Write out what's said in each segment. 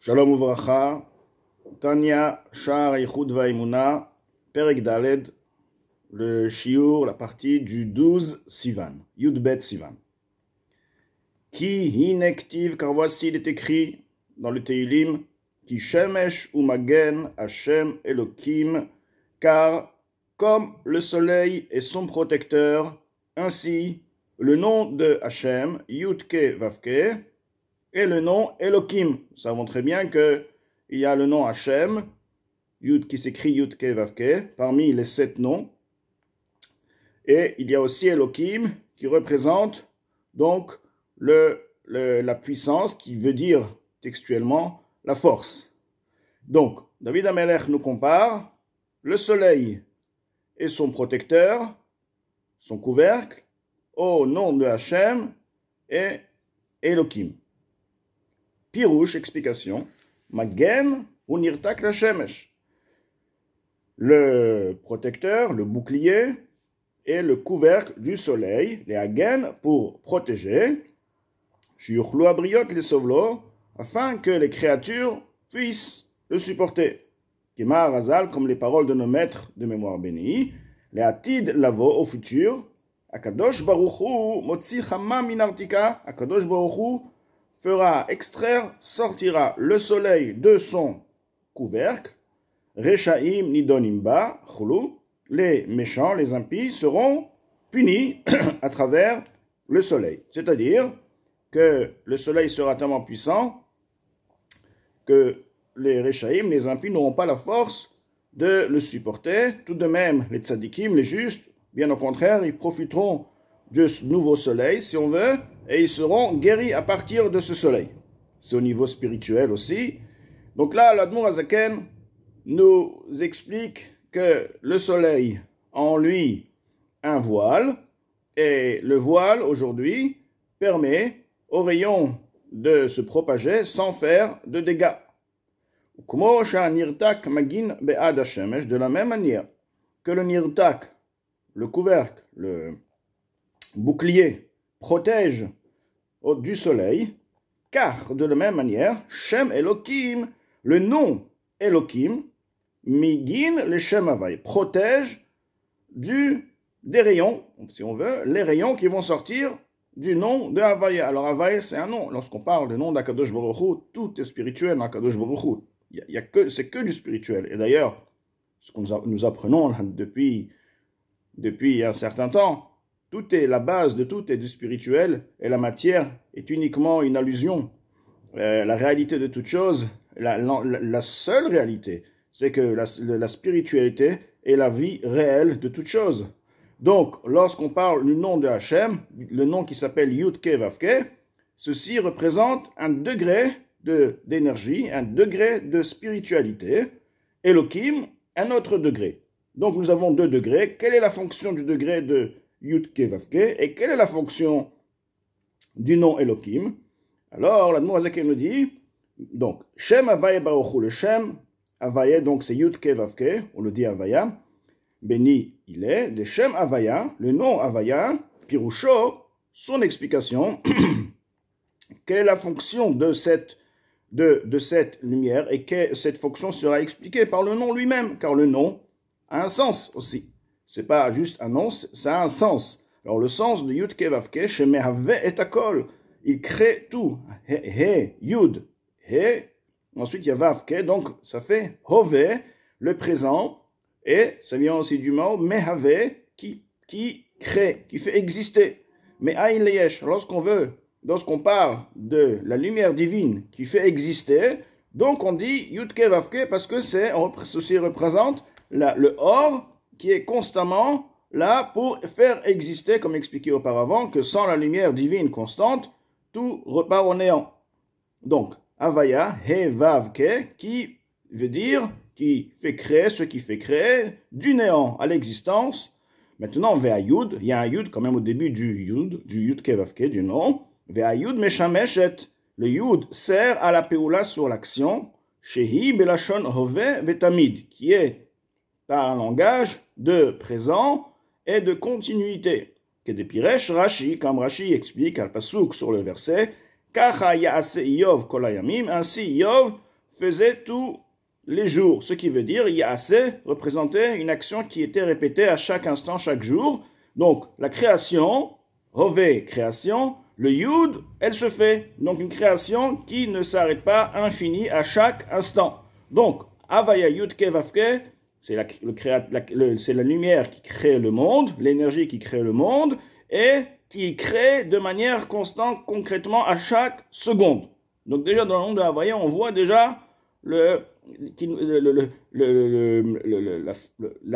Shalom uvracha, Tanya, Sha'ar Eichud Va'emuna, Perek Daled, le shiur, la partie du 12 Sivan, Yud Bet Sivan. Ki hinektiv, car voici il est écrit dans le Teilim, Ki shemesh umagen Hashem Elokim, car comme le soleil est son protecteur, ainsi le nom de Hashem, Yudke Vavke, et le nom Elokim. Nous savons très bien qu'il y a le nom Hashem, Yud qui s'écrit Yudke Vavke, parmi les 7 noms. Et il y a aussi Elokim qui représente donc la puissance, qui veut dire textuellement la force. Donc, David Amelech nous compare le soleil et son protecteur, son couvercle, au nom de Hashem et Elokim. Pirouche, explication, Magen ou Nirtak la Shemesh. Le protecteur, le bouclier et le couvercle du soleil, les Hagen pour protéger, Shiuchlu Abriot les Sovlo, afin que les créatures puissent le supporter. Kemar Hazal, comme les paroles de nos maîtres de mémoire bénis, les Atid Lavo au futur, Akadosh Baruch Hu Motzi Chama Minartika, Akadosh Baruch Hu fera extraire, sortira le soleil de son couvercle, Rechaim Nidonimba, Chulu, les méchants, les impies seront punis à travers le soleil. C'est-à-dire que le soleil sera tellement puissant que les Rechaim, les impies, n'auront pas la force de le supporter. Tout de même, les tzadikim, les justes, bien au contraire, ils profiteront de ce nouveau soleil, si on veut, et ils seront guéris à partir de ce soleil. C'est au niveau spirituel aussi. Donc là, l'Admour Hazaken nous explique que le soleil a en lui un voile, et le voile, aujourd'hui, permet aux rayons de se propager sans faire de dégâts. De la même manière que le nirtak, le couvercle, le bouclier, protège du soleil, car de la même manière, Shem Elokim, le nom Elokim, Migin le Shem Havai, protège des rayons, si on veut, les rayons qui vont sortir du nom de Havaya. Alors Havaya, c'est un nom. Lorsqu'on parle du nom d'Akadosh Baruch Hu, tout est spirituel dans Akadosh Baruch Hu. C'est que du spirituel. Et d'ailleurs, ce que nous apprenons depuis un certain temps, la base de tout est du spirituel, et la matière est uniquement une allusion. La réalité de toute chose, la seule réalité, c'est que la spiritualité est la vie réelle de toute chose. Donc, lorsqu'on parle du nom de Hachem, le nom qui s'appelle Yudke Vavke, ceci représente un degré d'énergie, un degré de spiritualité. Elohim, un autre degré. Donc, nous avons 2 degrés. Quelle est la fonction du degré de Yudke Vavke et quelle est la fonction du nom Elohim? Alors, l'Admour Hazaken nous dit, donc, Shem Havaya Baruch Hu, le Shem Havaya, donc c'est Yudke Vavke, on le dit Havaya, béni il est, de Shem Havaya, le nom Havaya, Pirusho, son explication, quelle est la fonction de cette lumière, et que cette fonction sera expliquée par le nom lui-même, car le nom a un sens aussi. C'est pas juste un nom, ça a un sens. Alors le sens de Yudke Vavke, Shemehave et Akol, il crée tout. He, Yud, He, ensuite il y a Vavke, donc ça fait Hove, le présent, et ça vient aussi du mot Mehave, qui crée, qui fait exister. Mais Aïn Leyesh, lorsqu'on parle de la lumière divine qui fait exister, donc on dit Yudke Vavke parce que ceci représente le or qui est constamment là pour faire exister, comme expliqué auparavant, que sans la lumière divine constante, tout repart au néant. Donc, Havaya, He Vavke, qui veut dire qui fait créer, ce qui fait créer du néant à l'existence. Maintenant, Vea Yud, il y a un Yud quand même au début du Yud Kevavke, du nom. Vea Yud Meshameshet, le Yud sert à la Peoula sur l'action, Shehi Belashon Hove Vetamid, qui est par un langage de présent et de continuité. Que de Piresh Rashi, comme Rashi explique al Pasuk sur le verset, Kacha Yaase Iyov Kolayamim, ainsi Iyov faisait tous les jours. Ce qui veut dire, Yaaseh représentait une action qui était répétée à chaque instant, chaque jour. Donc, la création, Hové, création, le Yud, elle se fait. Donc, une création qui ne s'arrête pas infinie à chaque instant. Donc, Avaya Yud Kevavke, c'est la lumière qui crée le monde, l'énergie qui crée le monde, et qui crée de manière constante, concrètement, à chaque seconde. Donc déjà, dans le monde de Havaya, on voit déjà la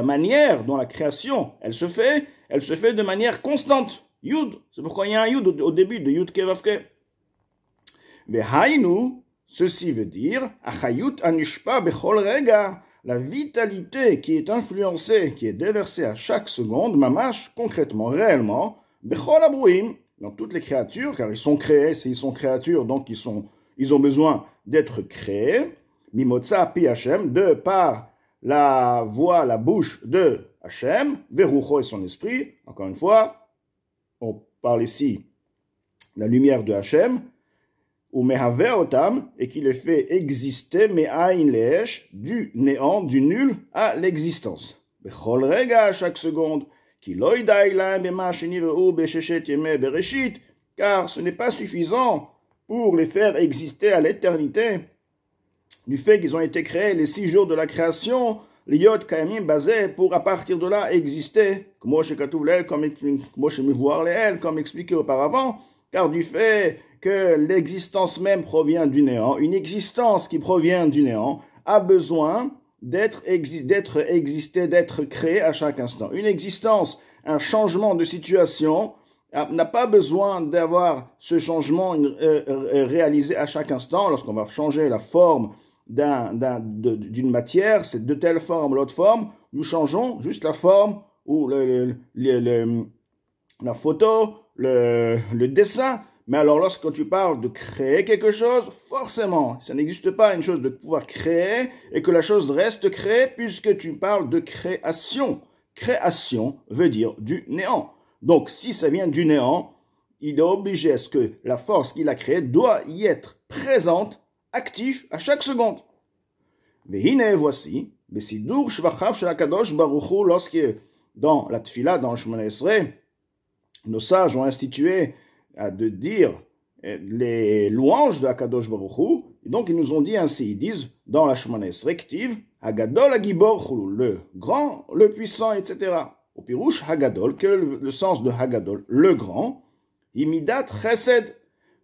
manière dont la création, elle se fait de manière constante. Yud, c'est pourquoi il y a un Yud au début de Yud Kevavke. Vehainu, ceci veut dire, Achayut anishpa bechol rega, la vitalité qui est influencée, qui est déversée à chaque seconde, mamash, concrètement, réellement, bechol abrouim, dans toutes les créatures, car ils sont créés, s'ils sont créatures, donc ils ont besoin d'être créés, mimotza pi Hashem, de par la voix, la bouche de Hashem, verucho et son esprit, encore une fois, on parle ici de la lumière de Hashem, ou mehaver otam, et qui les fait exister, me'ain le'esh, du néant, du nul à l'existence. Bechol rega, à chaque seconde, ki loïdaï laim bema shenivreu besheshet yemei bereshit, car ce n'est pas suffisant pour les faire exister à l'éternité, du fait qu'ils ont été créés les 6 jours de la création, l'iyot kayamim basé pour à partir de là exister, comme expliqué auparavant, car du fait que l'existence même provient du néant, une existence qui provient du néant a besoin d'être créée à chaque instant. Une existence, un changement de situation n'a pas besoin d'avoir ce changement réalisé à chaque instant. Lorsqu'on va changer la forme d'une matière, c'est de telle forme, l'autre forme, nous changeons juste la forme ou la photo, le dessin. Mais alors, lorsque tu parles de créer quelque chose, forcément, ça n'existe pas une chose de pouvoir créer et que la chose reste créée puisque tu parles de création. Création veut dire du néant. Donc, si ça vient du néant, il est obligé à ce que la force qu'il a créée doit y être présente, active à chaque seconde. Vehine, voici, Besidur Shvachav Shel HaKadosh Baruch Hu, lorsque dans la Tfila, dans le Shemona Esrei, nos sages ont institué de dire les louanges de HaKadosh Baruch Hu, et donc ils nous ont dit ainsi, ils disent dans la Shemona Esrei Ktiv, Hagadol Hagibor Chulu, le grand, le puissant, etc. Au Pirouche Hagadol, que le sens de Hagadol, le grand, Imidat Chesed,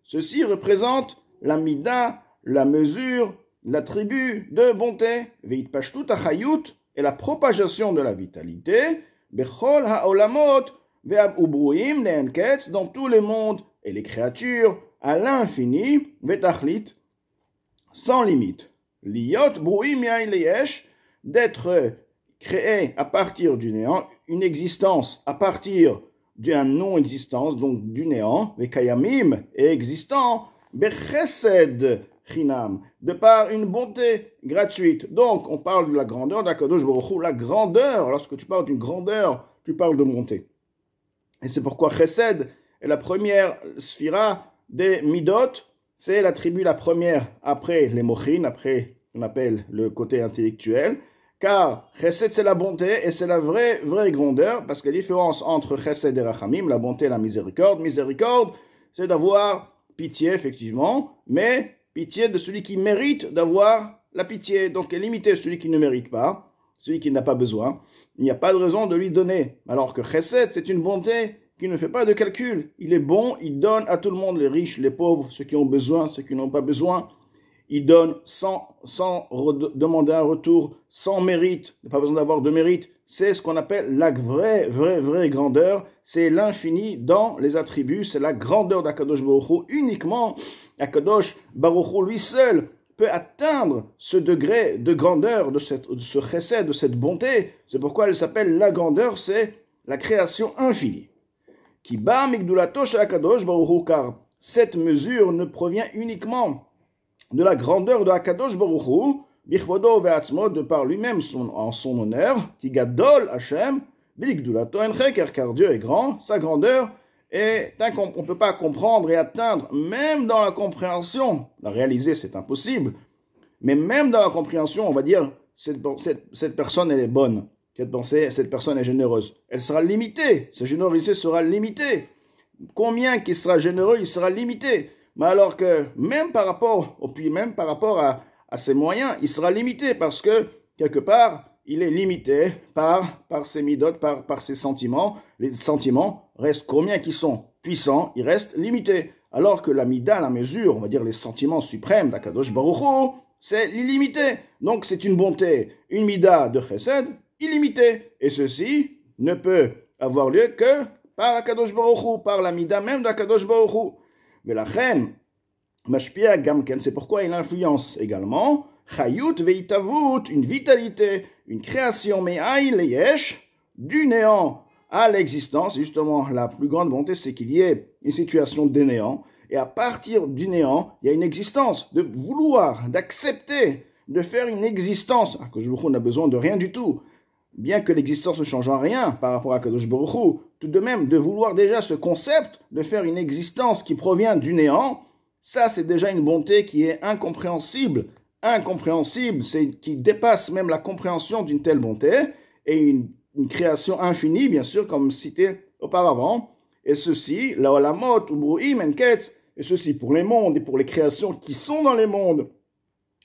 ceci représente la mida, la mesure, l'attribut de bonté, Veit Pashtut Achayut, et la propagation de la vitalité, Bechol Haolamot, Ve'abubruim Ne'enketz, dans tous les mondes et les créatures, à l'infini, Ve'tachlit, sans limite. Liot Bruim Yain Leyesh, d'être créé à partir du néant, une existence à partir d'une non-existence, donc du néant, Ve'kayamim, et existant, Bechesed Chinam, de par une bonté gratuite. Donc, on parle de la grandeur d'Akadosh Baruch Hu. La grandeur, lorsque tu parles d'une grandeur, tu parles de bonté. Et c'est pourquoi Chesed est la première sphira des Midot, c'est l'attribut la première après les Mochin, après on appelle le côté intellectuel, car Chesed c'est la bonté et c'est la vraie grandeur, parce que la différence entre Chesed et Rachamim, la bonté et la miséricorde, c'est d'avoir pitié effectivement, mais pitié de celui qui mérite d'avoir la pitié, donc est limité celui qui ne mérite pas, celui qui n'a pas besoin, il n'y a pas de raison de lui donner. Alors que Chesed, c'est une bonté qui ne fait pas de calcul. Il est bon, il donne à tout le monde, les riches, les pauvres, ceux qui ont besoin, ceux qui n'ont pas besoin. Il donne sans demander un retour, sans mérite, il n'y a pas besoin d'avoir de mérite. C'est ce qu'on appelle la vraie grandeur. C'est l'infini dans les attributs, c'est la grandeur d'Akadosh Baruch Hu. Uniquement Akadosh Baruch Hu, lui seul, peut atteindre ce degré de grandeur, de ce chesed, de cette bonté. C'est pourquoi elle s'appelle la grandeur, c'est la création infinie. Qui ba migdulato shel HaKadosh Baruch Hu, car cette mesure ne provient uniquement de la grandeur de HaKadosh Baruch Hu, bichvodo ve'atzmo, de par lui-même en son honneur, qui gadol Hashem, v'ligdulato encheker, car Dieu est grand, sa grandeur et on ne peut pas comprendre et atteindre, même dans la compréhension. La réaliser, c'est impossible. Mais même dans la compréhension, on va dire, cette personne, elle est bonne. Cette personne est généreuse. Elle sera limitée. Sa générosité sera limitée. Combien qu'il sera généreux, il sera limité. Mais alors que même par rapport à ses moyens, il sera limité parce que, quelque part, il est limité par ses midotes, par ses sentiments. Les sentiments restent combien qu'ils sont puissants, ils restent limités. Alors que la mida, la mesure, on va dire les sentiments suprêmes d'Akadosh Baruch Hu, c'est illimité. Donc c'est une bonté, une mida de chesed illimitée. Et ceci ne peut avoir lieu que par Akadosh Baruch Hu, par la mida même d'Akadosh Baruch Hu. Mais la reine, Mashpia Gamken, c'est pourquoi il influence également Chayut veitavut, une vitalité, une création me'aï leyesh, du néant à l'existence. Et justement, la plus grande bonté, c'est qu'il y ait une situation de néant. Et à partir du néant, il y a une existence, de vouloir, d'accepter, de faire une existence. Akadosh Baruch Hu n'a besoin de rien du tout. Bien que l'existence ne change en rien par rapport à Akadosh Baruch Hu, tout de même, de vouloir déjà ce concept, de faire une existence qui provient du néant, ça c'est déjà une bonté qui est incompréhensible, qui dépasse même la compréhension d'une telle bonté, et une création infinie, bien sûr, comme cité auparavant, et ceci, la olamot, ubruim, enketz, et ceci pour les mondes et pour les créations qui sont dans les mondes,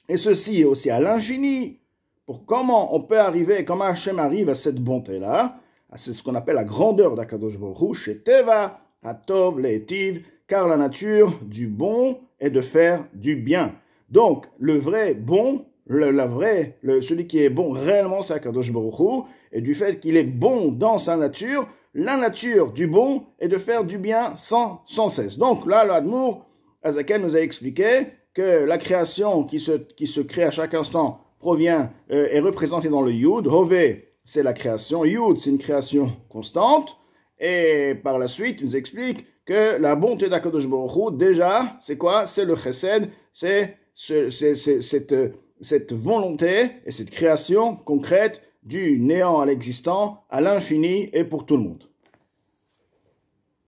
et ceci aussi à l'infini, pour comment on peut arriver, comment Hachem arrive à cette bonté-là, c'est ce qu'on appelle la grandeur d'Akadosh Baruch Hu, chez Teva, Hatov, Le'etiv, car la nature du bon est de faire du bien. Donc, le vrai bon, celui qui est bon réellement, c'est Akadosh Baruch Hu, et du fait qu'il est bon dans sa nature, la nature du bon est de faire du bien sans cesse. Donc là, l'Admour Azaken nous a expliqué que la création qui se crée à chaque instant provient, est représentée dans le Yud. Hové, c'est la création. Yud, c'est une création constante. Et par la suite, il nous explique que la bonté d'Akadosh Baruch Hu, déjà, c'est quoi? C'est le chesed, c'est cette volonté et cette création concrète du néant à l'existant, à l'infini et pour tout le monde.